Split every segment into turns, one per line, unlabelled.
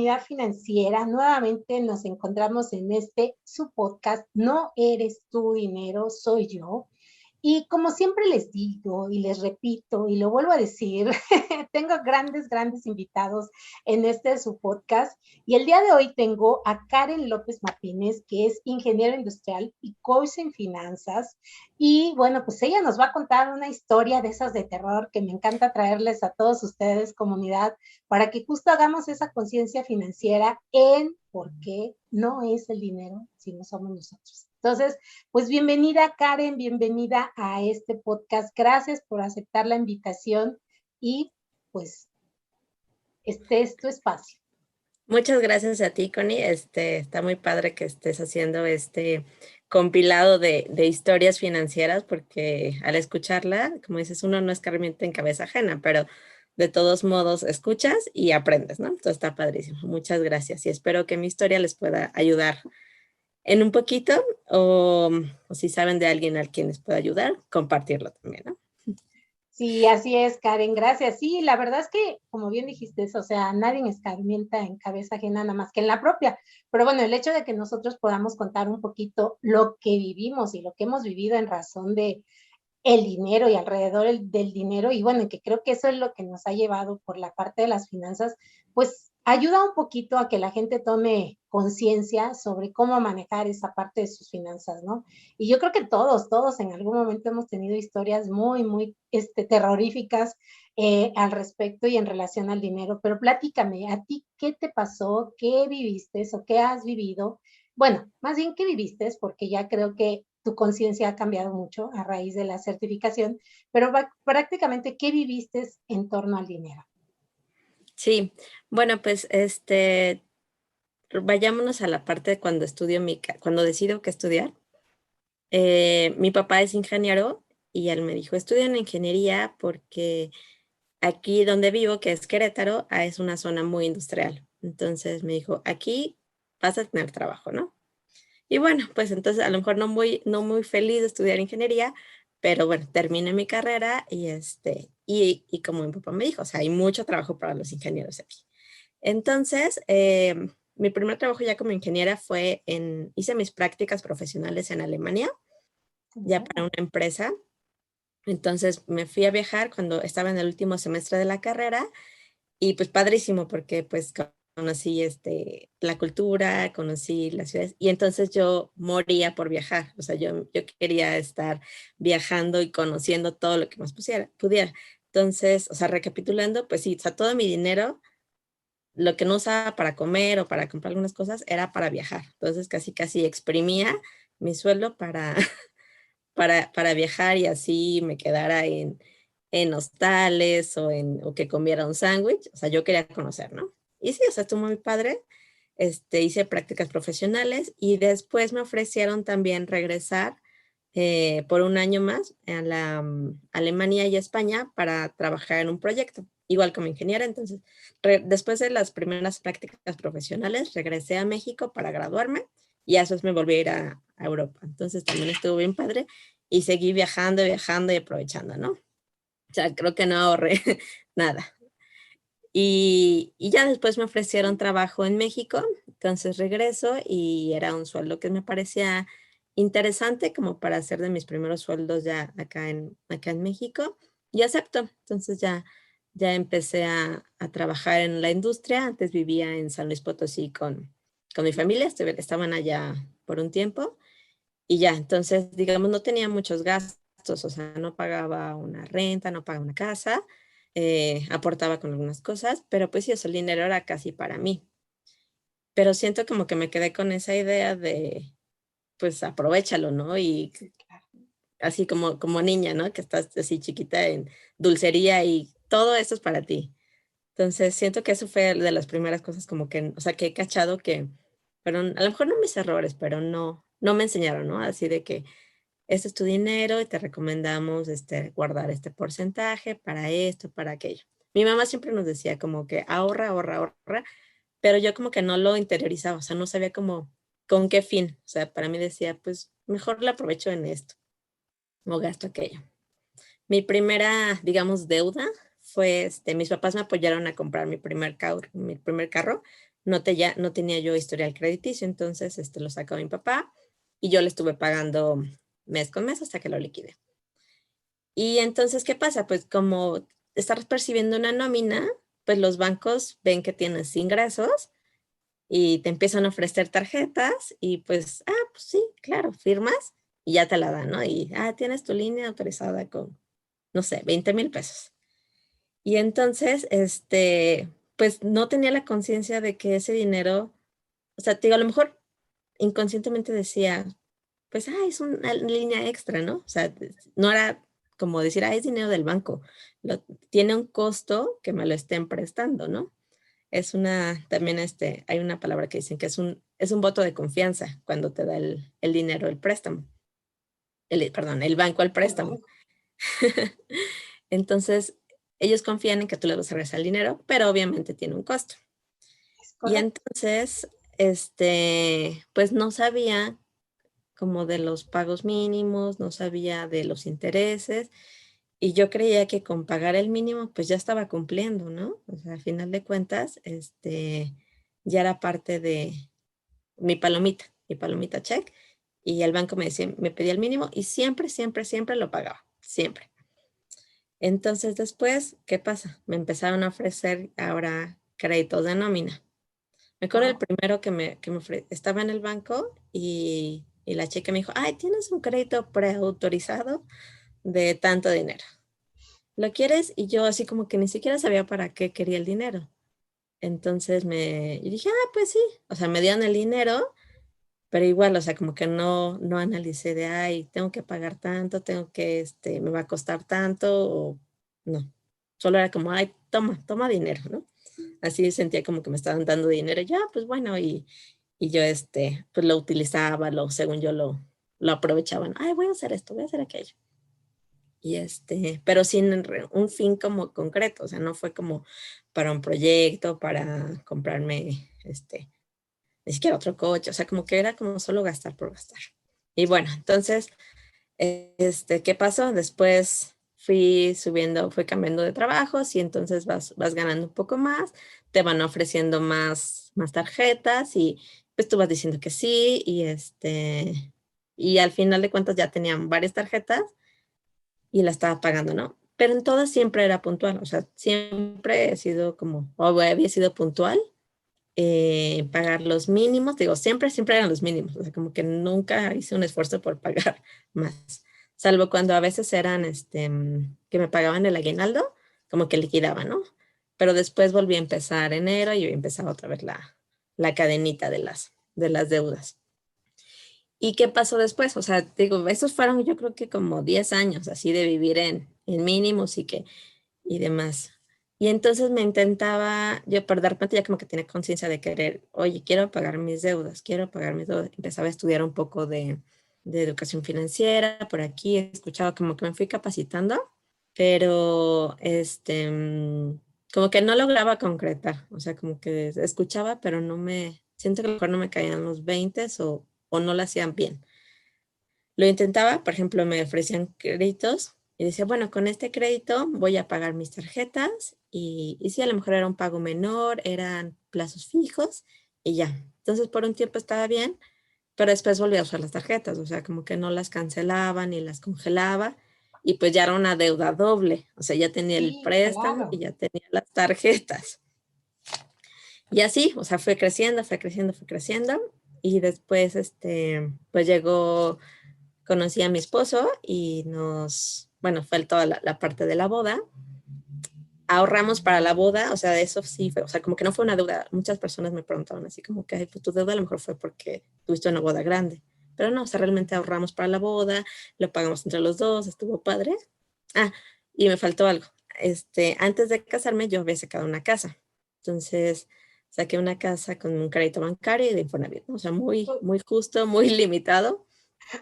comunidad financiera, nuevamente nos encontramos en su podcast, No eres tu dinero, soy yo. Y como siempre les digo y les repito y lo vuelvo a decir, tengo grandes invitados en su podcast. Y el día de hoy tengo a Karen López Martínez, que es ingeniera industrial y coach en finanzas. Y bueno, pues ella nos va a contar una historia de esas de terror que me encanta traerles a todos ustedes, comunidad, para que justo hagamos esa conciencia financiera en por qué no es el dinero, sino somos nosotros. Entonces, pues bienvenida Karen, bienvenida a este podcast. Gracias por aceptar la invitación y pues este es tu espacio.
Muchas gracias a ti, Connie. Está muy padre que estés haciendo este compilado de historias financieras, porque al escucharla, como dices, uno no escarmienta en cabeza ajena, pero de todos modos escuchas y aprendes, ¿no? Entonces está padrísimo. Muchas gracias y espero que mi historia les pueda ayudar en un poquito o si saben de alguien al quien les pueda ayudar, compartirlo también, ¿no?
Sí, así es, Karen, gracias. Sí, la verdad es que, como bien dijiste, o sea, nadie escarmienta en cabeza ajena nada más que en la propia. Pero bueno, el hecho de que nosotros podamos contar un poquito lo que vivimos y lo que hemos vivido en razón de el dinero y alrededor del dinero, y bueno, que creo que eso es lo que nos ha llevado por la parte de las finanzas, pues ayuda un poquito a que la gente tome conciencia sobre cómo manejar esa parte de sus finanzas, ¿no? Y yo creo que todos en algún momento hemos tenido historias muy terroríficas al respecto y en relación al dinero, pero platícame, ¿a ti qué te pasó? ¿Qué viviste o qué has vivido? Bueno, más bien, ¿qué viviste? Porque ya creo que tu conciencia ha cambiado mucho a raíz de la certificación, pero prácticamente, ¿qué viviste en torno al dinero?
Sí, bueno, pues vayámonos a la parte de cuando cuando decido qué estudiar. Mi papá es ingeniero y él me dijo, estudia en ingeniería porque aquí donde vivo, que es Querétaro, es una zona muy industrial. Entonces me dijo, aquí vas a tener trabajo, ¿no? Y bueno, pues entonces a lo mejor no muy feliz de estudiar ingeniería, pero bueno, terminé mi carrera y como mi papá me dijo, o sea, hay mucho trabajo para los ingenieros aquí. Entonces, mi primer trabajo ya como ingeniera hice mis prácticas profesionales en Alemania, ya para una empresa. Entonces me fui a viajar cuando estaba en el último semestre de la carrera y pues padrísimo porque pues conocí la cultura, conocí las ciudades y entonces yo moría por viajar. O sea, yo quería estar viajando y conociendo todo lo que más pudiera. Entonces, o sea, recapitulando, pues sí, o sea, todo mi dinero, lo que no usaba para comer o para comprar algunas cosas, era para viajar. Entonces casi exprimía mi sueldo para viajar y así me quedara en hostales o que comiera un sándwich. O sea, yo quería conocer, ¿no? Y sí, o sea, estuvo muy padre. Hice prácticas profesionales y después me ofrecieron también regresar por un año más a la Alemania y España para trabajar en un proyecto, igual como ingeniera. Entonces, después de las primeras prácticas profesionales, regresé a México para graduarme y a eso me volví a ir a Europa. Entonces, también estuvo bien padre y seguí viajando y aprovechando, ¿no? O sea, creo que no ahorré nada. Y ya después me ofrecieron trabajo en México, entonces regreso y era un sueldo que me parecía interesante como para hacer de mis primeros sueldos ya acá en México y acepto. Entonces ya empecé a trabajar en la industria. Antes vivía en San Luis Potosí con mi familia, estaban allá por un tiempo y ya, entonces digamos no tenía muchos gastos, o sea, no pagaba una renta, no pagaba una casa, aportaba con algunas cosas, pero pues sí, eso, el dinero era casi para mí. Pero siento como que me quedé con esa idea de, pues aprovéchalo, ¿no? Y
Sí, claro.
así como niña, ¿no? Que estás así chiquita en dulcería y todo eso es para ti. Entonces siento que eso fue de las primeras cosas como que, o sea, que he cachado que fueron, a lo mejor no mis errores, pero no me enseñaron, ¿no? Así de que este es tu dinero y te recomendamos guardar este porcentaje para esto, para aquello. Mi mamá siempre nos decía como que ahorra, pero yo como que no lo interiorizaba, o sea, no sabía como con qué fin. O sea, para mí decía, pues mejor la aprovecho en esto o gasto aquello. Mi primera, digamos, deuda fue, mis papás me apoyaron a comprar mi primer carro no tenía yo historial crediticio, entonces lo sacó mi papá y yo le estuve pagando mes con mes hasta que lo liquidé. Y entonces, ¿qué pasa? Pues como estás percibiendo una nómina, pues los bancos ven que tienes ingresos y te empiezan a ofrecer tarjetas y pues, pues sí, claro, firmas y ya te la dan, ¿no? Y, tienes tu línea autorizada con, no sé, 20,000 pesos. Y entonces, pues no tenía la conciencia de que ese dinero, o sea, te digo, a lo mejor inconscientemente decía, pues, es una línea extra, ¿no? O sea, no era como decir, es dinero del banco. Tiene un costo que me lo estén prestando, ¿no? También hay una palabra que dicen que es un voto de confianza cuando te da el dinero, el préstamo. Perdón, el banco al
El
préstamo.
banco,
Entonces, ellos confían en que tú les vas a regresar el dinero, pero obviamente tiene un costo.
es
Y
correcto.
entonces, pues no sabía como de los pagos mínimos, no sabía de los intereses, y yo creía que con pagar el mínimo, pues ya estaba cumpliendo, ¿no? O sea, al final de cuentas, ya era parte de mi palomita check, y el banco me decía, me pedía el mínimo y siempre, siempre, siempre lo pagaba, siempre. Entonces después, ¿qué pasa? Me empezaron a ofrecer ahora créditos de nómina. Me acuerdo el
Wow.
primero estaba en el banco y la chica me dijo, tienes un crédito preautorizado de tanto dinero. ¿Lo quieres? Y yo así como que ni siquiera sabía para qué quería el dinero. Entonces yo dije, pues sí. O sea, me dieron el dinero, pero igual, o sea, como que no analicé de, tengo que pagar tanto, me va a costar tanto, o no. Solo era como, toma dinero, ¿no? Así sentía como que me estaban dando dinero. Ya, pues bueno, y yo, pues lo utilizaba, según yo lo aprovechaba, ¿no? Voy a hacer esto, voy a hacer aquello. Y pero sin un fin como concreto, o sea, no fue como para un proyecto, para comprarme, ni siquiera otro coche, o sea, como que era como solo gastar por gastar. Y bueno, entonces, ¿qué pasó? Después fui cambiando de trabajos y entonces vas ganando un poco más, te van ofreciendo más tarjetas y pues tú vas diciendo que sí y al final de cuentas ya tenían varias tarjetas y la estaba pagando, ¿no? Pero en todas siempre era puntual, o sea, siempre he sido o había sido puntual, pagar los mínimos, digo, siempre eran los mínimos, o sea, como que nunca hice un esfuerzo por pagar más, salvo cuando a veces eran, que me pagaban el aguinaldo, como que liquidaba, ¿no? Pero después volví a empezar enero y empezaba otra vez la cadenita de las deudas. ¿Y qué pasó después? O sea, digo, esos fueron yo creo que como 10 años así de vivir en mínimos y demás. Y entonces yo por dar cuenta ya como que tenía conciencia de querer, oye, quiero pagar mis deudas. Empezaba a estudiar un poco de educación financiera por aquí, escuchaba como que me fui capacitando, pero como que no lograba concretar, o sea, como que escuchaba, pero siento que a lo mejor no me caían los 20 o no lo hacían bien. Lo intentaba, por ejemplo, me ofrecían créditos y decía, bueno, con este crédito voy a pagar mis tarjetas y sí, a lo mejor era un pago menor, eran plazos fijos y ya. Entonces, por un tiempo estaba bien, pero después volví a usar las tarjetas, o sea, como que no las cancelaba ni las congelaba y pues ya era una deuda doble, o sea, ya tenía el
Sí,
préstamo y
claro.
ya tenía las tarjetas. Y así, o sea, fue creciendo, fue creciendo, fue creciendo y después, pues conocí a mi esposo y bueno, fue toda la parte de la boda. Ahorramos para la boda, o sea, de eso sí fue, o sea, como que no fue una deuda. Muchas personas me preguntaban así como que, pues tu deuda a lo mejor fue porque tuviste una boda grande. Pero no, o sea, realmente ahorramos para la boda, lo pagamos entre los dos, estuvo padre. Y me faltó algo. Antes de casarme yo había sacado una casa. Entonces, saqué una casa con un crédito bancario y de Infonavit, ¿no? O sea, muy, muy justo, muy limitado.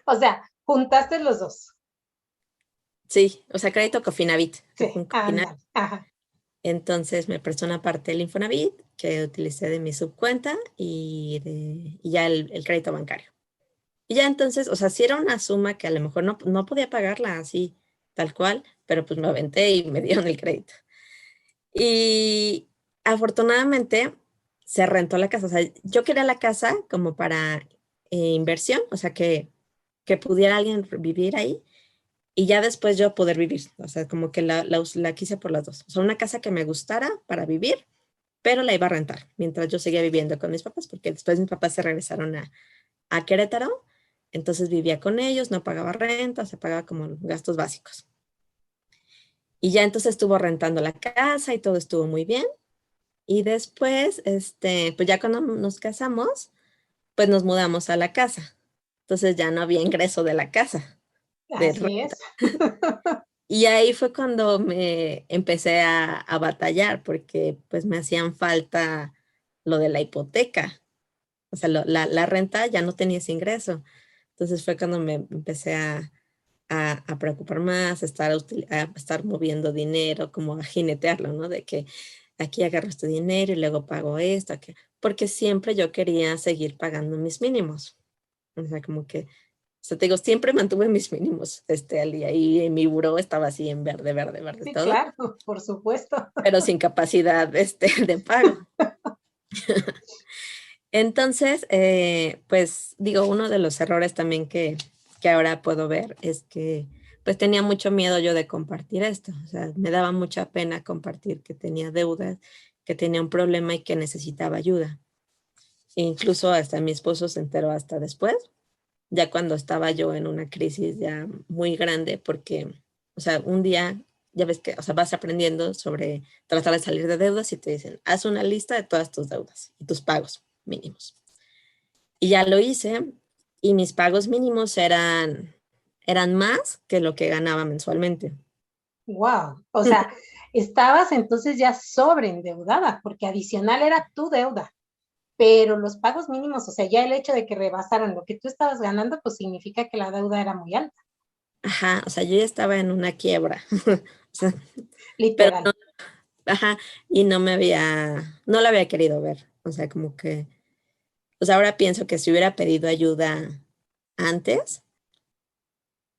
O sea, juntaste los dos.
Sí, o sea, crédito Cofinavit, fue
Sí,
con Cofinavit.
anda. Ajá.
Entonces me prestó una parte del Infonavit que utilicé de mi subcuenta y ya el crédito bancario. Y ya entonces, o sea, sí era una suma que a lo mejor no podía pagarla así, tal cual, pero pues me aventé y me dieron el crédito. Y afortunadamente se rentó la casa. O sea, yo quería la casa como para inversión, o sea, que pudiera alguien vivir ahí y ya después yo poder vivir. O sea, como que la quise por las dos. O sea, una casa que me gustara para vivir, pero la iba a rentar mientras yo seguía viviendo con mis papás, porque después mis papás se regresaron a Querétaro, entonces vivía con ellos, no pagaba renta, se pagaba como gastos básicos. Y ya entonces estuvo rentando la casa y todo estuvo muy bien. Y después, pues ya cuando nos casamos, pues nos mudamos a la casa. Entonces ya no había ingreso de la casa, de
Así
renta.
es.
Y ahí fue cuando me empecé a batallar porque pues me hacían falta lo de la hipoteca. O sea, la renta ya no tenía ese ingreso. Entonces fue cuando me empecé a preocupar más, a estar moviendo dinero, como a jinetearlo, ¿no? De que aquí agarro este dinero y luego pago esto, porque siempre yo quería seguir pagando mis mínimos. O sea, como que, o sea, te digo, siempre mantuve mis mínimos al día y en mi buró estaba así en verde, verde, verde,
Sí,
todo,
claro, por supuesto.
pero sin capacidad de pago. Entonces, pues digo, uno de los errores también que ahora puedo ver es que pues tenía mucho miedo yo de compartir esto. O sea, me daba mucha pena compartir que tenía deudas, que tenía un problema y que necesitaba ayuda. E incluso hasta mi esposo se enteró hasta después, ya cuando estaba yo en una crisis ya muy grande, porque, o sea, un día, ya ves que, o sea, vas aprendiendo sobre tratar de salir de deudas y te dicen, haz una lista de todas tus deudas y tus pagos mínimos. Y ya lo hice y mis pagos mínimos eran más que lo que ganaba mensualmente.
Wow. O sea, estabas entonces ya sobreendeudada, porque adicional era tu deuda, pero los pagos mínimos, o sea, ya el hecho de que rebasaran lo que tú estabas ganando, pues significa que la deuda era muy alta,
Ajá, o sea, yo ya estaba en una quiebra. O sea, pero
literal.
no, ajá, y no la había querido ver. O sea, como que, o sea, ahora pienso que si hubiera pedido ayuda antes,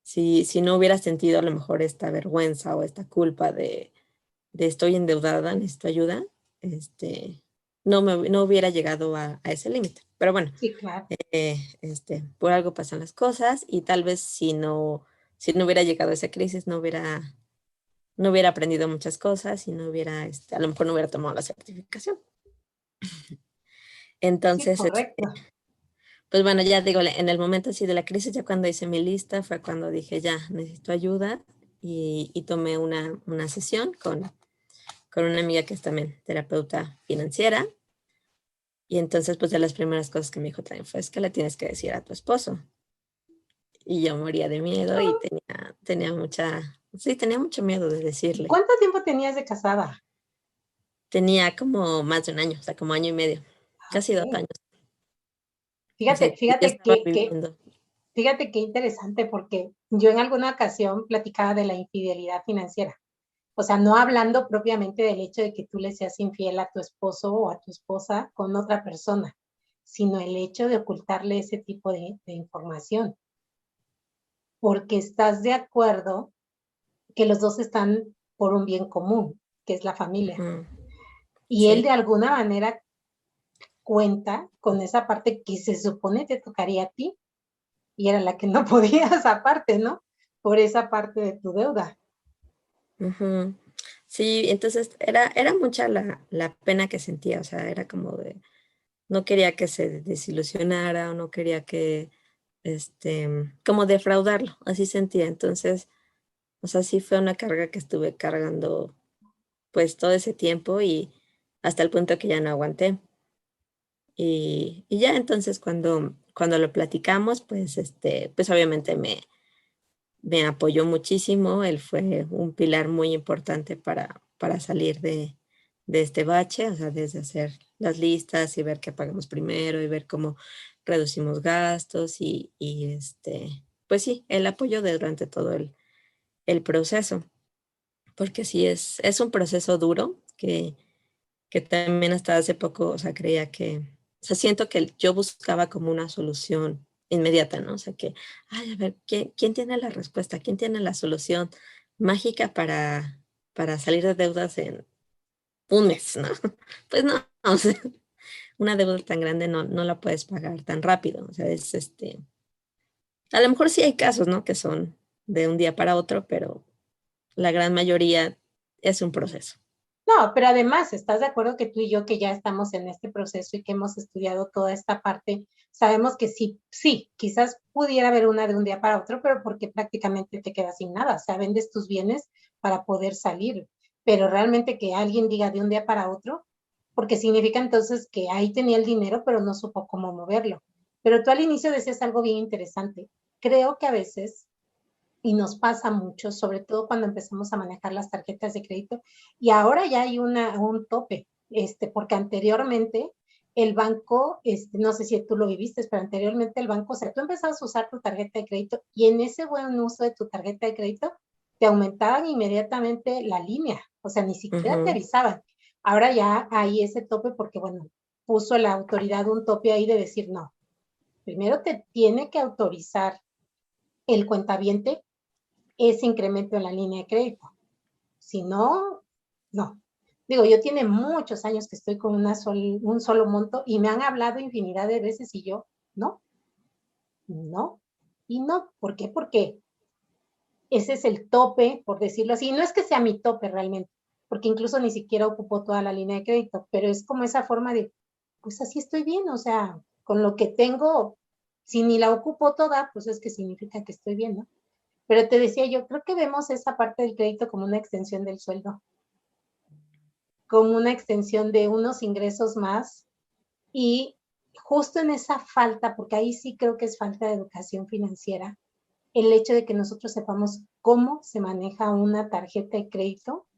si no hubiera sentido a lo mejor esta vergüenza o esta culpa de estoy endeudada, necesito ayuda, no hubiera llegado a ese límite. Pero bueno,
Sí, claro.
por algo pasan las cosas y tal vez si no hubiera llegado a esa crisis, no hubiera aprendido muchas cosas y no hubiera, a lo mejor no hubiera tomado la certificación.
Sí,
Entonces,
correcto.
pues bueno, ya digo, en el momento así de la crisis, ya cuando hice mi lista, fue cuando dije, ya, necesito ayuda y tomé una sesión con una amiga que es también terapeuta financiera. Y entonces, pues de las primeras cosas que me dijo también fue, es que le tienes que decir a tu esposo. Y yo moría de miedo y tenía mucho miedo de
¿Y
decirle.
cuánto tiempo tenías de casada?
Tenía como más de un año, o sea, como año y medio,
Ah,
casi 2 años.
ok.
O sea,
Fíjate,
ya
fíjate
estaba viviendo.
fíjate qué interesante, porque yo en alguna ocasión platicaba de la infidelidad financiera. O sea, no hablando propiamente del hecho de que tú le seas infiel a tu esposo o a tu esposa con otra persona, sino el hecho de ocultarle ese tipo de información, porque estás de acuerdo que los dos están por un bien común, que es la familia.
Ujú,
Y él de
sí.
alguna manera cuenta con esa parte que se supone te tocaría a ti y era la que no podías aparte, ¿no? Por esa parte de tu deuda.
Ujú. Sí, entonces era mucha la pena que sentía, o sea, era como de, no quería que se desilusionara o no quería como defraudarlo, así sentía. Entonces, o sea, sí fue una carga que estuve cargando pues todo ese tiempo y hasta el punto que ya no aguanté. Y ya entonces cuando lo platicamos, pues, pues obviamente me apoyó muchísimo, él fue un pilar muy importante para salir de este bache, o sea, desde hacer las listas y ver qué pagamos primero y ver cómo reducimos gastos pues sí, el apoyo durante todo el proceso, porque sí es un proceso duro que también hasta hace poco, o sea, creía o sea, siento que yo buscaba como una solución inmediata, ¿no? O sea, ay, a ver, ¿quién tiene la respuesta? ¿Quién tiene la solución mágica para salir de deudas en un mes, ¿no? Pues no, o sea, una deuda tan grande no la puedes pagar tan rápido. O sea, a lo mejor sí hay casos, ¿no? Que son de un día para otro, pero la gran mayoría es un proceso.
No, pero además, ¿estás de acuerdo que tú y yo que ya estamos en este proceso y que hemos estudiado toda esta parte, sabemos que sí, sí, quizás pudiera haber una de un día para otro, pero porque prácticamente te quedas sin nada, o sea, vendes tus bienes para poder salir, pero realmente que alguien diga de un día para otro, porque significa entonces que ahí tenía el dinero, pero no supo cómo moverlo. Pero tú al inicio decías algo bien interesante. Creo que a veces y nos pasa mucho, sobre todo cuando empezamos a manejar las tarjetas de crédito. Y ahora ya hay un tope, porque anteriormente el banco, no sé si tú lo viviste, pero anteriormente el banco, o sea, tú empezabas a usar tu tarjeta de crédito y en ese buen uso de tu tarjeta de crédito te aumentaban inmediatamente la línea, o sea, ni siquiera te avisaban. Ahora ya hay ese tope porque, bueno, puso la autoridad un tope ahí de decir, no, primero te tiene que autorizar el cuentaviente ese incremento en la línea de crédito. Si no, no. Digo, yo tiene muchos años que estoy con un solo monto y me han hablado infinidad de veces y yo, no, no, y no. ¿Por qué? Porque ese es el tope, por decirlo así. No es que sea mi tope realmente, porque incluso ni siquiera ocupo toda la línea de crédito, pero es como esa forma de, pues así estoy bien, o sea, con lo que tengo, si ni la ocupo toda, pues es que significa que estoy bien, ¿no? Pero te decía, yo creo que vemos esa parte del crédito como una extensión del sueldo, como una extensión de unos ingresos más y justo en esa falta, porque ahí sí creo que es falta de educación financiera, el hecho de que nosotros sepamos cómo se maneja una tarjeta de crédito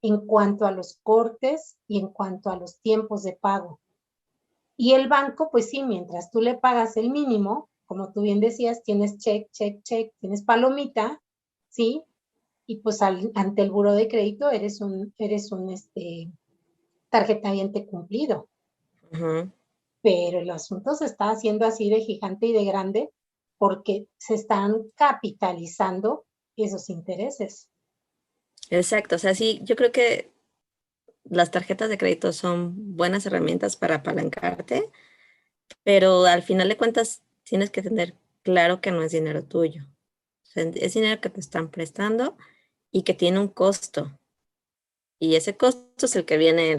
en cuanto a los cortes y en cuanto a los tiempos de pago. Y el banco, pues sí, mientras tú le pagas el mínimo, como tú bien decías, tienes check, check, check, tienes palomita, ¿sí? Y pues ante el buro de crédito eres un tarjetaviente cumplido.
Uh-huh.
Pero el asunto se está haciendo así de gigante y de grande porque se están capitalizando esos intereses.
Exacto, o sea, sí, yo creo que las tarjetas de crédito son buenas herramientas para apalancarte, pero al final de cuentas tienes que tener claro que no es dinero tuyo. O sea, es dinero que te están prestando y que tiene un costo. Y ese costo es el que viene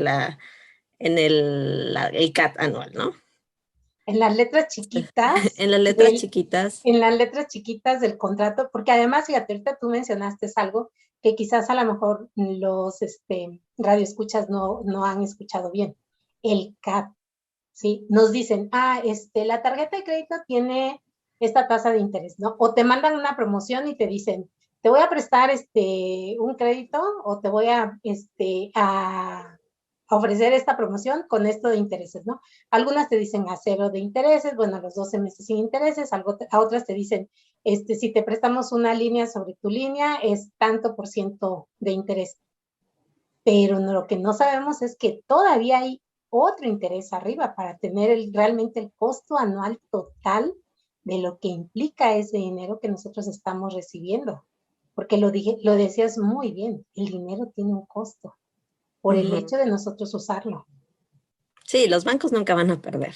el CAT anual, ¿no?
En las letras chiquitas
En las letras
del,
chiquitas.
en las letras chiquitas del contrato, porque además, fíjate, ahorita tú mencionaste algo que quizás a lo mejor los radioescuchas no han escuchado bien. El CAT, ¿sí? Nos dicen, la tarjeta de crédito tiene esta tasa de interés, ¿no? O te mandan una promoción y te dicen, te voy a prestar un crédito o te voy a ofrecer esta promoción con esto de intereses, ¿no? Algunas te dicen a cero de intereses, bueno, los 12 meses sin intereses, a otras te dicen, si te prestamos una línea sobre tu línea, es tanto por ciento de interés. Pero lo que no sabemos es que todavía hay otro interés arriba para tener realmente el costo anual total de lo que implica ese dinero que nosotros estamos recibiendo. Porque lo decías muy bien, el dinero tiene un costo por el
Uh-huh.
hecho de nosotros usarlo.
Sí, los bancos nunca van a perder.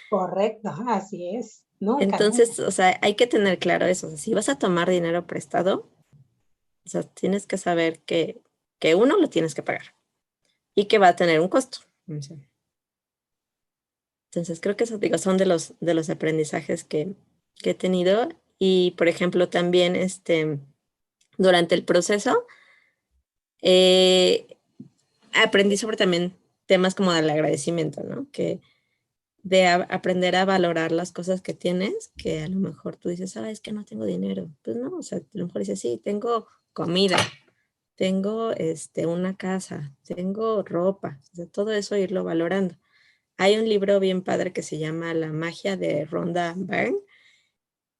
Correcto, así es. Nunca, nunca.
Entonces, o sea, hay que tener claro eso. O sea, si vas a tomar dinero prestado, o sea, tienes que saber que uno lo tienes que pagar y que va a tener un costo. O sea, entonces, creo que eso, digo, son de los aprendizajes que he tenido. Y, por ejemplo, también durante el proceso, eh, aprendí sobre también temas como del agradecimiento, ¿no? Que de aprender a valorar las cosas que tienes, que a lo mejor tú dices, ah, es que no tengo dinero. Pues no, o sea, a lo mejor dices, sí, tengo comida, tengo una casa, tengo ropa, o sea, todo eso irlo valorando. Hay un libro bien padre que se llama La magia de Rhonda Byrne,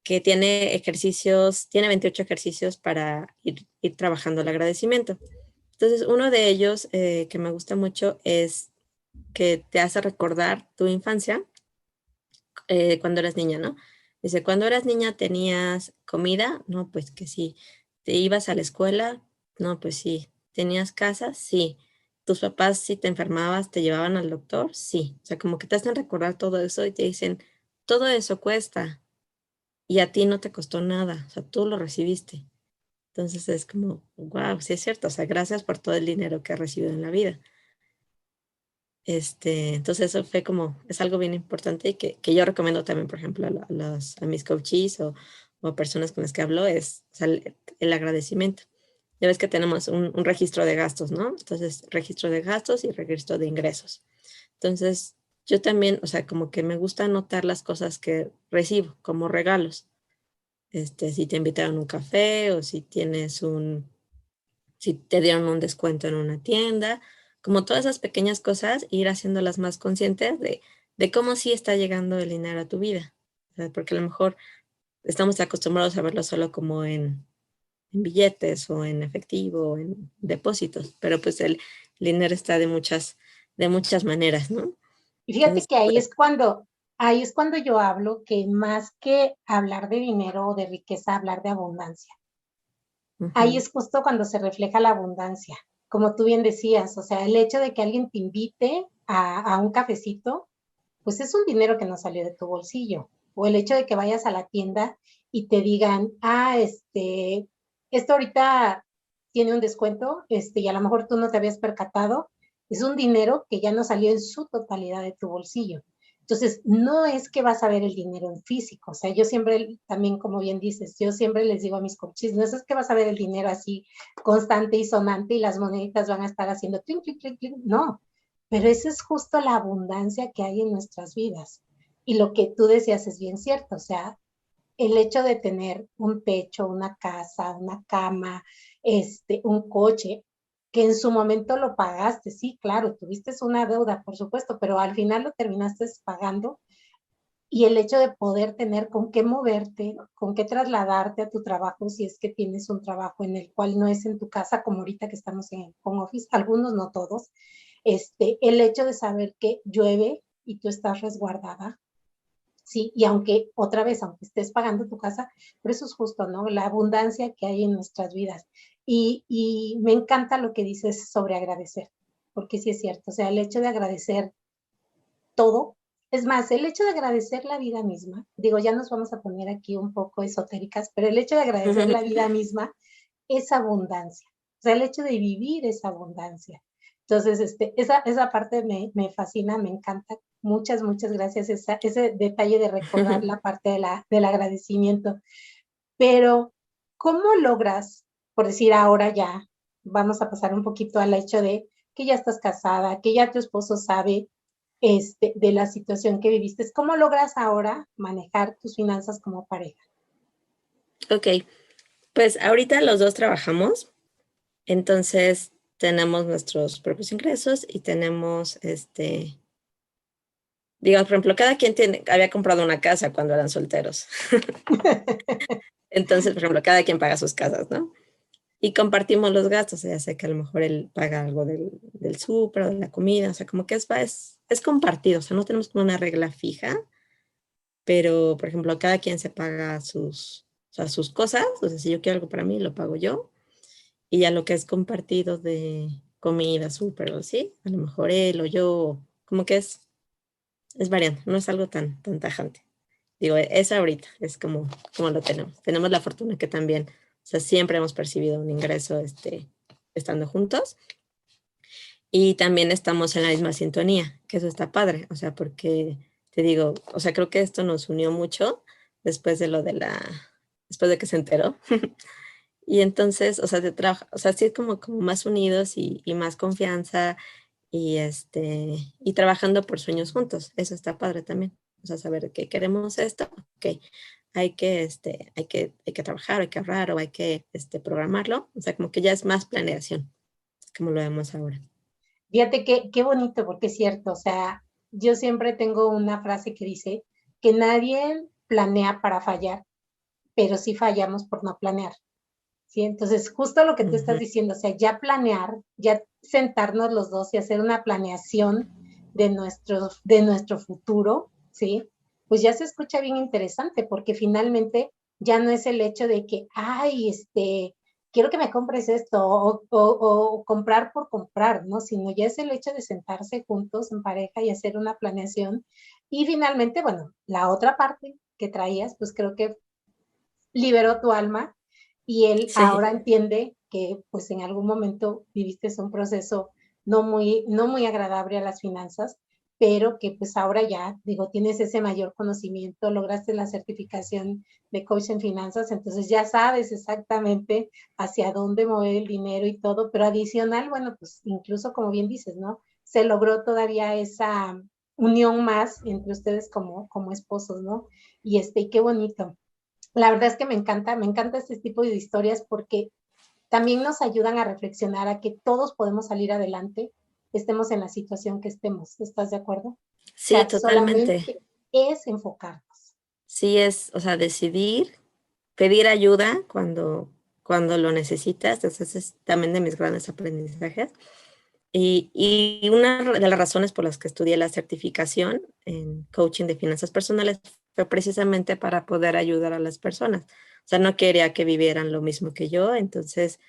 que tiene ejercicios, tiene 28 ejercicios para ir trabajando el agradecimiento. Entonces, uno de ellos que me gusta mucho es que te hace recordar tu infancia cuando eras niña, ¿no? Dice, cuando eras niña tenías comida, no, pues que sí. ¿Te ibas a la escuela? No, pues sí. ¿Tenías casa? Sí. tus papás, si te enfermabas, te llevaban al doctor, sí. O sea, como que te hacen recordar todo eso y te dicen, todo eso cuesta y a ti no te costó nada, o sea, tú lo recibiste. Entonces es como, wow, sí es cierto, o sea, gracias por todo el dinero que has recibido en la vida. Entonces eso fue como, es algo bien importante y que yo recomiendo también, por ejemplo, a mis coaches o a personas con las que hablo, es, o sea, el agradecimiento. Ya ves que tenemos un registro de gastos, ¿no? Entonces, registro de gastos y registro de ingresos. Entonces, yo también, o sea, como que me gusta anotar las cosas que recibo como regalos. Si te invitaron a un café o si te dieron un descuento en una tienda, como todas esas pequeñas cosas, ir haciéndolas más conscientes de cómo sí está llegando el dinero a tu vida. O sea, porque a lo mejor estamos acostumbrados a verlo solo como en billetes o en efectivo o en depósitos, pero pues el dinero está de muchas maneras, ¿no?
Y fíjate
Entonces,
que ahí es cuando yo hablo que más que hablar de dinero o de riqueza, hablar de abundancia. Ahí
ujú,
es justo cuando se refleja la abundancia. Como tú bien decías, o sea, el hecho de que alguien te invite a un cafecito, pues es un dinero que no salió de tu bolsillo. O el hecho de que vayas a la tienda y te digan, esto ahorita tiene un descuento, y a lo mejor tú no te habías percatado, es un dinero que ya no salió en su totalidad de tu bolsillo. Entonces, no es que vas a ver el dinero en físico, o sea, yo siempre, también como bien dices, yo siempre les digo a mis coaches, no es que vas a ver el dinero así constante y sonante y las moneditas van a estar haciendo clink, clink, clink, clink, no, pero esa es justo la abundancia que hay en nuestras vidas. Y lo que tú decías es bien cierto, o sea, el hecho de tener un techo, una casa, una cama, un coche, que en su momento lo pagaste, sí, claro, tuviste una deuda, por supuesto, pero al final lo terminaste pagando y el hecho de poder tener con qué moverte, con qué trasladarte a tu trabajo, si es que tienes un trabajo en el cual no es en tu casa, como ahorita que estamos en home office, algunos, no todos, el hecho de saber que llueve y tú estás resguardada, sí, y aunque otra vez, aunque estés pagando tu casa, pero eso es justo, ¿no? La abundancia que hay en nuestras vidas. Y me encanta lo que dices sobre agradecer, porque sí es cierto, o sea, el hecho de agradecer todo. Es más, el hecho de agradecer la vida misma, digo, ya nos vamos a poner aquí un poco esotéricas, pero el hecho de agradecer la vida misma es abundancia. O sea, el hecho de vivir es abundancia. Entonces, esa parte me fascina, me encanta. Muchas, muchas gracias. Ese detalle de recordar la parte del agradecimiento. Pero, ¿cómo logras, por decir ahora ya, vamos a pasar un poquito al hecho de que ya estás casada, que ya tu esposo sabe de la situación que viviste? ¿Cómo logras ahora manejar tus finanzas como pareja?
ok, pues ahorita los dos trabajamos, entonces tenemos nuestros propios ingresos y tenemos, digamos, por ejemplo, cada quien había comprado una casa cuando eran solteros. Entonces, por ejemplo, cada quien paga sus casas, ¿no? Y compartimos los gastos, ya sé que a lo mejor él paga algo del súper o de la comida, o sea, como que es compartido, o sea, no tenemos como una regla fija, pero, por ejemplo, cada quien se paga sus cosas, o sea, si yo quiero algo para mí, lo pago yo, y ya lo que es compartido de comida, súper o así, a lo mejor él o yo, como que es variando, no es algo tan tajante. Digo, es ahorita, es como lo tenemos. Tenemos la fortuna que también, o sea, siempre hemos percibido un ingreso estando juntos y también estamos en la misma sintonía, que eso está padre, o sea, porque te digo, o sea, creo que esto nos unió mucho después de después de que se enteró. Y entonces, o sea, o sea, sí es como más unidos y más confianza y trabajando por sueños juntos. Eso está padre también. O sea, saber que queremos esto, ok, hay que trabajar, hay que ahorrar o hay que programarlo. O sea, como que ya es más planeación, como lo vemos ahora.
Fíjate qué bonito, porque es cierto, o sea, yo siempre tengo una frase que dice que nadie planea para fallar, pero sí fallamos por no planear, ¿sí? Entonces, justo lo que tú estás
Ujú.
diciendo, o sea, ya planear, ya sentarnos los dos y hacer una planeación de nuestro futuro, ¿sí? Pues ya se escucha bien interesante, porque finalmente ya no es el hecho de que, ay, quiero que me compres esto, o comprar por comprar, ¿no? Sino ya es el hecho de sentarse juntos en pareja y hacer una planeación. Y finalmente, bueno, la otra parte que traías, pues creo que liberó tu alma y él
Sí,
ahora entiende que pues en algún momento viviste un proceso no muy agradable a las finanzas, pero que pues ahora ya, digo, tienes ese mayor conocimiento, lograste la certificación de coach en finanzas, entonces ya sabes exactamente hacia dónde mover el dinero y todo, pero adicional, bueno, pues incluso como bien dices, ¿no? Se logró todavía esa unión más entre ustedes como esposos, ¿no? Y qué bonito. La verdad es que me encanta este tipo de historias porque también nos ayudan a reflexionar a que todos podemos salir adelante, estemos en la situación que estemos. ¿Estás de acuerdo? O
sí,
sea,
totalmente.
solamente es enfocarnos.
Sí es, o sea, decidir, pedir ayuda cuando lo necesitas, ese es también de mis grandes aprendizajes. Y una de las razones por las que estudié la certificación en coaching de finanzas personales fue precisamente para poder ayudar a las personas. O sea, no quería que vivieran lo mismo que yo, entonces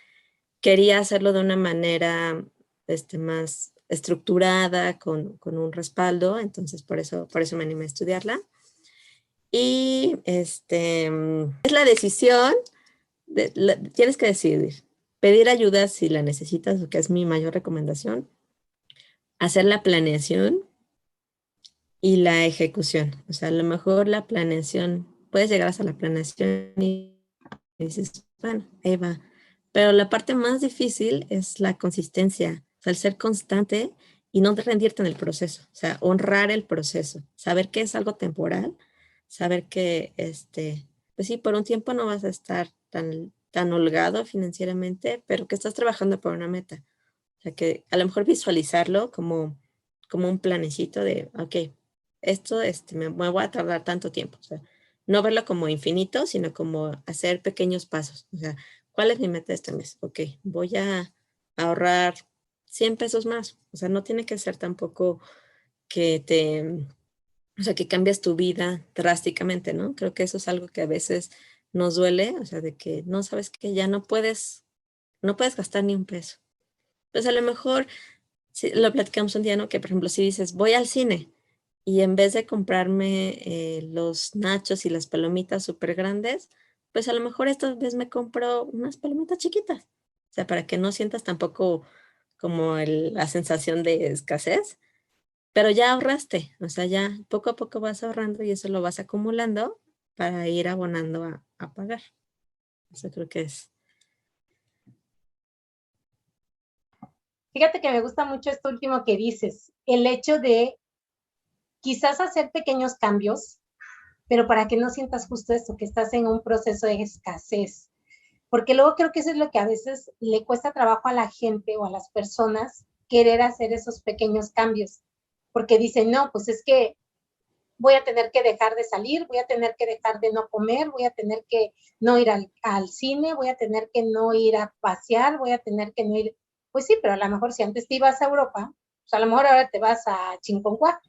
quería hacerlo de una manera más estructurada, con un respaldo, entonces por eso me animé a estudiarla. Y es la decisión, tienes que decidir, pedir ayuda si la necesitas, que es mi mayor recomendación, hacer la planeación y la ejecución. O sea, a lo mejor la planeación, puedes llegar hasta la planeación y dices, bueno, ahí va. Pero la parte más difícil es la consistencia, o sea, el ser constante y no rendirte en el proceso, o sea, honrar el proceso, saber que es algo temporal, saber que, pues sí, por un tiempo no vas a estar tan holgado financieramente, pero que estás trabajando por una meta. O sea, que a lo mejor visualizarlo como un planecito de, ok, esto me voy a tardar tanto tiempo. O sea, no verlo como infinito, sino como hacer pequeños pasos. O sea, ¿cuál es mi meta este mes? Ok, voy a ahorrar 100 pesos más. O sea, no tiene que ser tampoco que o sea, que cambias tu vida drásticamente, ¿no? Creo que eso es algo que a veces nos duele, o sea, de que no sabes que ya no puedes gastar ni un peso. Pues a lo mejor sí, lo platicamos un día, ¿no? Que por ejemplo, si dices, voy al cine y en vez de comprarme los nachos y las palomitas súper grandes, pues a lo mejor esta vez me compro unas palomitas chiquitas. O sea, para que no sientas tampoco como la sensación de escasez, pero ya ahorraste. O sea, ya poco a poco vas ahorrando y eso lo vas acumulando para ir abonando a pagar. Eso creo que es.
Fíjate que me gusta mucho esto último que dices, el hecho de quizás hacer pequeños cambios, pero para que no sientas justo esto, que estás en un proceso de escasez. Porque luego creo que eso es lo que a veces le cuesta trabajo a la gente o a las personas querer hacer esos pequeños cambios. Porque dicen, no, pues es que voy a tener que dejar de salir, voy a tener que dejar de no comer, voy a tener que no ir al cine, voy a tener que no ir a pasear, voy a tener que no ir. Pues sí, pero a lo mejor si antes te ibas a Europa, pues a lo mejor ahora te vas a Chinconcuá,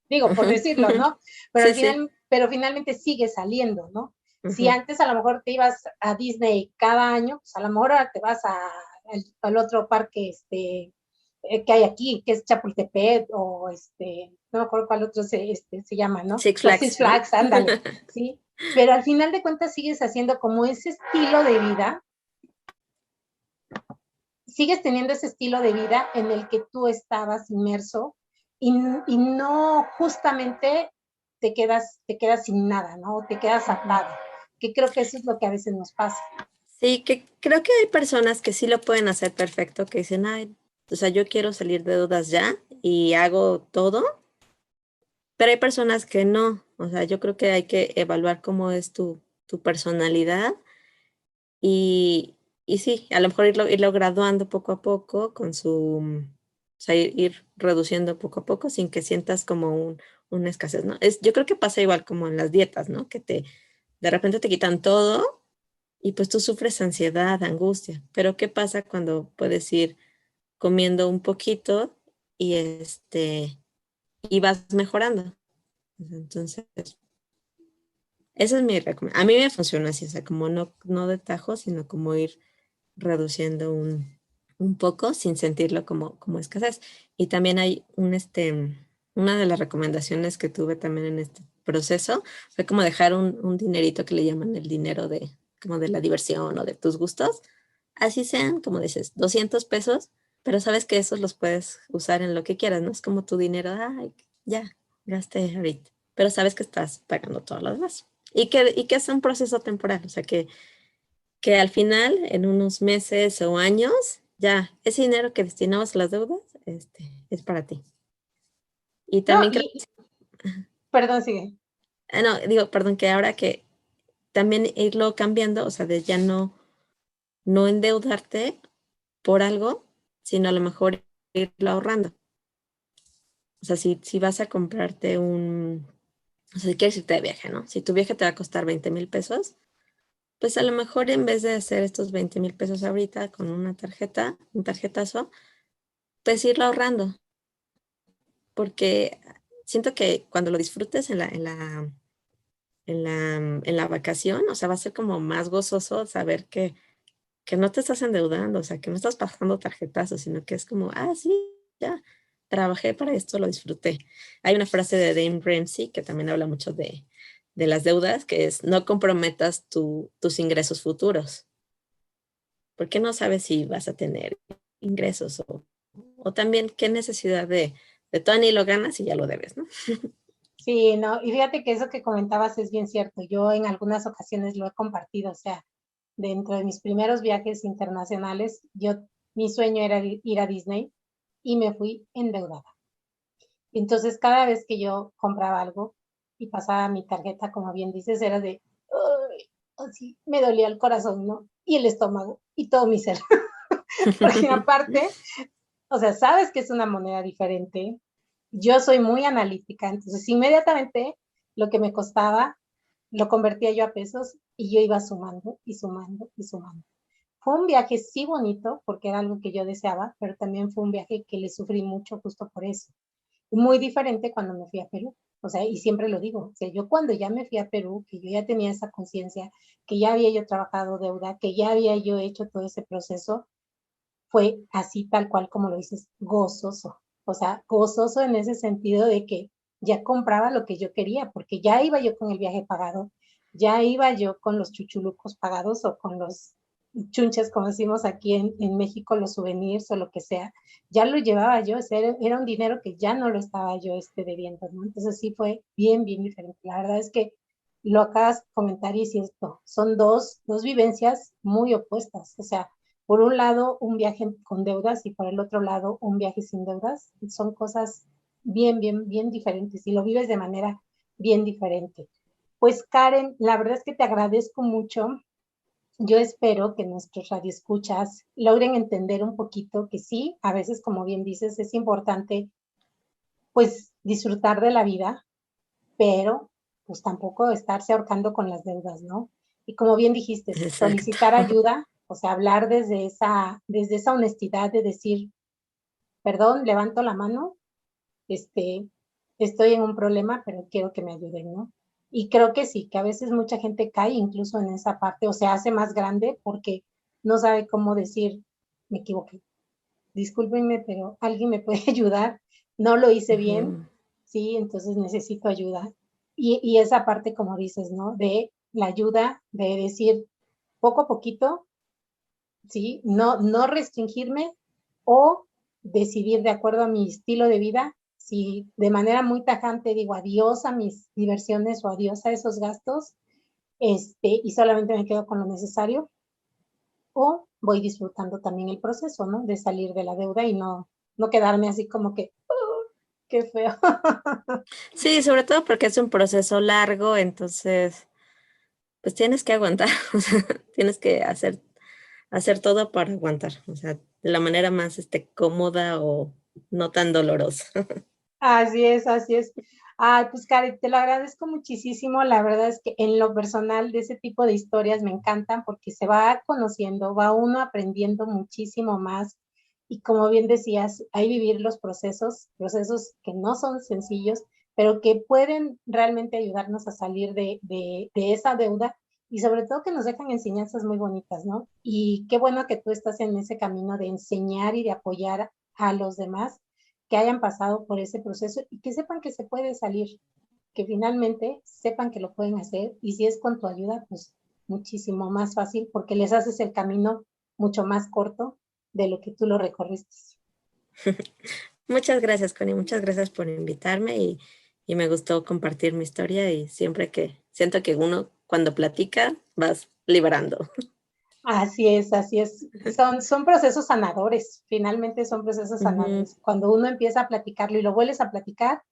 digo, por
Ujú.
decirlo, ¿no? Pero
Sí,
al
sí.
final, pero finalmente sigue saliendo, ¿no? Si
Ujú.
antes a lo mejor te ibas a Disney cada año, pues a lo mejor ahora te vas al otro parque que hay aquí, que es Chapultepec, o no me acuerdo cuál otro se llama, ¿no?
Six
O Six
Flags, ¿no?
Flags, ándale, ¿sí? Pero al final de cuentas sigues haciendo como ese estilo de vida, sigues teniendo ese estilo de vida en el que tú estabas inmerso y no justamente te quedas sin nada, ¿no? Te quedas atado, que creo que eso es lo que a veces nos pasa.
Sí, que creo que hay personas que sí lo pueden hacer perfecto, que dicen, ay, o sea, yo quiero salir de dudas ya y hago todo, pero hay personas que no. O sea, yo creo que hay que evaluar cómo es tu personalidad y, y sí, a lo mejor irlo graduando poco a poco o sea, ir reduciendo poco a poco sin que sientas como una escasez, ¿no? Yo creo que pasa igual como en las dietas, ¿no? Que de repente te quitan todo. Y pues tú sufres ansiedad, angustia. Pero ¿qué pasa cuando puedes ir comiendo un poquito y y vas mejorando? Entonces, esa es mi recomendación. A mí me funciona así, o sea, como no de tajo, sino como ir reduciendo un poco sin sentirlo como escasez. Y también hay una de las recomendaciones que tuve también en este proceso fue como dejar un dinerito que le llaman el dinero como de la diversión o de tus gustos. Así sean, como dices, 200 pesos, pero sabes que esos los puedes usar en lo que quieras, ¿no? Es como tu dinero, ay, ya, gasté ahorita, pero sabes que estás pagando todo lo demás. Y que es un proceso temporal, o sea que al final, en unos meses o años, ya, ese dinero que destinamos a las deudas, es para ti. Y
No,
también creo,
perdón, sigue.
no, digo, perdón, que ahora que también irlo cambiando, o sea, de ya no endeudarte por algo, sino a lo mejor irlo ahorrando. O sea, si vas a comprarte o sea, si quieres irte de viaje, ¿no? Si tu viaje te va a costar 20,000 pesos, pues a lo mejor en vez de hacer estos 20,000 pesos ahorita con una tarjeta, un tarjetazo, pues irlo ahorrando. Porque siento que cuando lo disfrutes en la vacación, o sea, va a ser como más gozoso saber que no te estás endeudando, o sea, que no estás pagando tarjetazos, sino que es como, sí, ya, trabajé para esto, lo disfruté. Hay una frase de Dave Ramsey que también habla mucho de las deudas, que es, no comprometas tus ingresos futuros, porque no sabes si vas a tener ingresos o también qué necesidad de todo ni lo ganas y ya lo debes, ¿no?
Sí, no, y fíjate que eso que comentabas es bien cierto. Yo en algunas ocasiones lo he compartido, o sea, dentro de mis primeros viajes internacionales, mi sueño era ir a Disney y me fui endeudada. Entonces, cada vez que yo compraba algo y pasaba mi tarjeta, como bien dices, era de, "Ay", así me dolía el corazón, ¿no? Y el estómago y todo mi ser. Porque aparte, o sea, sabes que es una moneda diferente. Yo soy muy analítica, entonces inmediatamente lo que me costaba lo convertía yo a pesos y yo iba sumando y sumando y sumando. Fue un viaje sí bonito porque era algo que yo deseaba, pero también fue un viaje que le sufrí mucho justo por eso. Muy diferente cuando me fui a Perú. O sea, y siempre lo digo, o sea, yo cuando ya me fui a Perú, que yo ya tenía esa conciencia, que ya había yo trabajado deuda, que ya había yo hecho todo ese proceso, fue así tal cual como lo dices, gozoso. O sea, gozoso en ese sentido de que ya compraba lo que yo quería, porque ya iba yo con el viaje pagado, ya iba yo con los chuchulucos pagados o con los chunches, como decimos aquí en México, los souvenirs o lo que sea, ya lo llevaba yo, era un dinero que ya no lo estaba yo debiendo, ¿no? Entonces sí fue bien, bien diferente. La verdad es que lo acabas de comentar y es cierto, son dos vivencias muy opuestas, o sea, por un lado un viaje con deudas y por el otro lado un viaje sin deudas, son cosas bien, bien, bien diferentes y lo vives de manera bien diferente. Pues Karen, la verdad es que te agradezco mucho. Yo espero que nuestros radioescuchas logren entender un poquito que sí, a veces, como bien dices, es importante pues disfrutar de la vida, pero pues tampoco estarse ahorcando con las deudas, ¿no? Y como bien dijiste,
Exacto.
solicitar ayuda, o sea, hablar desde esa honestidad de decir, perdón, levanto la mano, este, estoy en un problema, pero quiero que me ayuden, ¿no? Y creo que sí, que a veces mucha gente cae incluso en esa parte o se hace más grande porque no sabe cómo decir, me equivoqué, discúlpenme, pero alguien me puede ayudar, no lo hice bien,
Ujú.
sí, entonces necesito ayuda. Y esa parte, como dices, ¿no? De la ayuda, de decir poco a poquito, sí, no restringirme o decidir de acuerdo a mi estilo de vida, si de manera muy tajante digo adiós a mis diversiones o adiós a esos gastos, y solamente me quedo con lo necesario, o voy disfrutando también el proceso, ¿no? De salir de la deuda y no quedarme así como que, qué feo.
Sí, sobre todo porque es un proceso largo, entonces, pues tienes que aguantar, o sea, tienes que hacer todo para aguantar, o sea, de la manera más cómoda o no tan dolorosa.
Así es, así es. Ay, pues Karen, te lo agradezco muchísimo. La verdad es que en lo personal de ese tipo de historias me encantan porque se va conociendo, va uno aprendiendo muchísimo más. Y como bien decías, hay vivir los procesos que no son sencillos, pero que pueden realmente ayudarnos a salir de esa deuda y sobre todo que nos dejan enseñanzas muy bonitas, ¿no? Y qué bueno que tú estás en ese camino de enseñar y de apoyar a los demás que hayan pasado por ese proceso y que sepan que se puede salir, que finalmente sepan que lo pueden hacer y si es con tu ayuda, pues muchísimo más fácil porque les haces el camino mucho más corto de lo que tú lo recorriste.
Muchas gracias, Connie. Muchas gracias por invitarme y me gustó compartir mi historia y siempre que siento que uno cuando platica vas liberando.
Así es, así es. Son procesos sanadores, finalmente son procesos
Ujú.
sanadores. Cuando uno empieza a platicarlo y lo vuelves a platicar,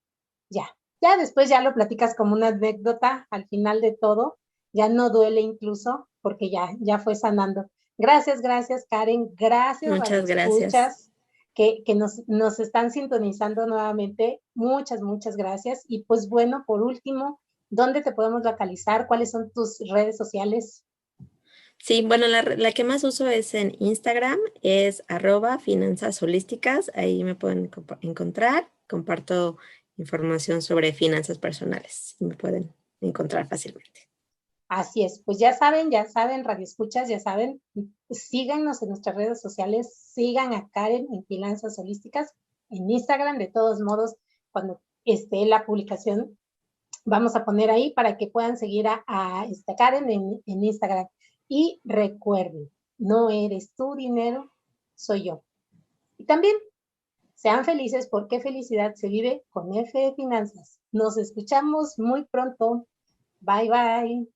ya después ya lo platicas como una anécdota al final de todo, ya no duele incluso porque ya fue sanando. Gracias, Karen, gracias, Radio
Muchas gracias.
Escuchas, que nos están sintonizando nuevamente. Muchas gracias. Y pues bueno, por último, ¿dónde te podemos localizar? ¿Cuáles son tus redes sociales?
Sí, bueno, la que más uso es en Instagram, es @finanzas holísticas, ahí me pueden encontrar, comparto información sobre finanzas personales, y me pueden encontrar fácilmente.
Así es, pues ya saben, Radio Escuchas, ya saben, síganos en nuestras redes sociales, sigan a Karen en Finanzas Holísticas, en Instagram, de todos modos, cuando esté la publicación, vamos a poner ahí para que puedan seguir a Karen en Instagram. Y recuerden, no eres tu dinero, soy yo. Y también sean felices porque felicidad se vive con F de Finanzas. Nos escuchamos muy pronto. Bye, bye.